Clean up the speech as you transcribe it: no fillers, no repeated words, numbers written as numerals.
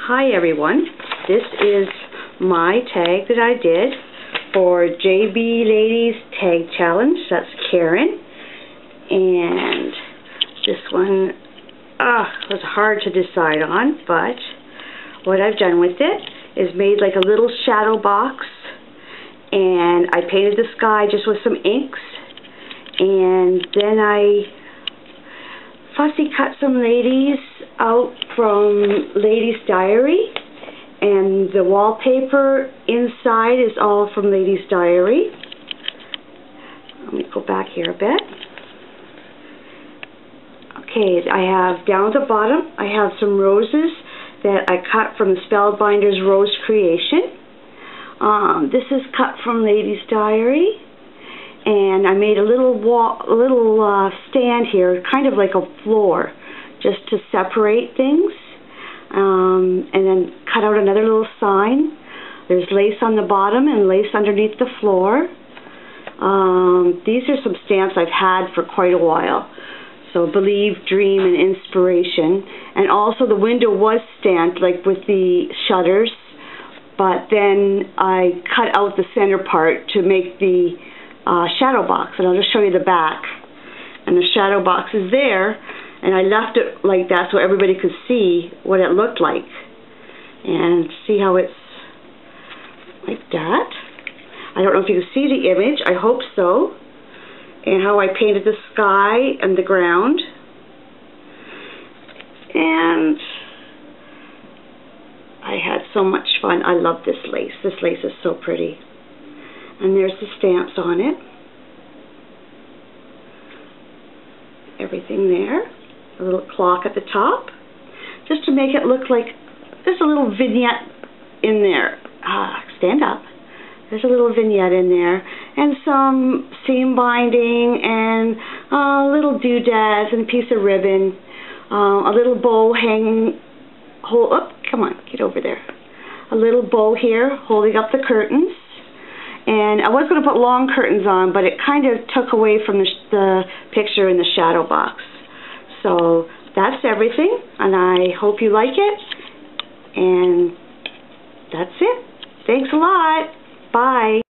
Hi everyone, this is my tag that I did for JB Ladies Tag Challenge. That's Karen, and this one was hard to decide on, but what I've done with it is made like a little shadow box, and I painted the sky just with some inks, and then I fussy cut some ladies out from Ladies Diary, and the wallpaper inside is all from Ladies Diary. Let me go back here a bit. Okay, I have down at the bottom, I have some roses that I cut from the Spellbinders Rose Creation. This is cut from Ladies Diary, and I made a little stand here, kind of like a floor, just to separate things, and then cut out another little sign. There's lace on the bottom and lace underneath the floor. These are some stamps I've had for quite a while. So Believe, Dream, and Inspiration. And also the window was stamped, like with the shutters, but then I cut out the center part to make the shadow box, and I'll just show you the back. And the shadow box is there, and I left it like that so everybody could see what it looked like. And see how it's like that? I don't know if you can see the image, I hope so. And how I painted the sky and the ground. And I had so much fun. I love this lace. This lace is so pretty. And there's the stamps on it. Everything there. A little clock at the top. Just to make it look like there's a little vignette in there. Stand up. There's a little vignette in there. And some seam binding and little doodads and a piece of ribbon. A little bow hanging. Come on, get over there. A little bow here holding up the curtains. And I was going to put long curtains on, but it kind of took away from the picture in the shadow box. So that's everything, and I hope you like it. And that's it. Thanks a lot. Bye.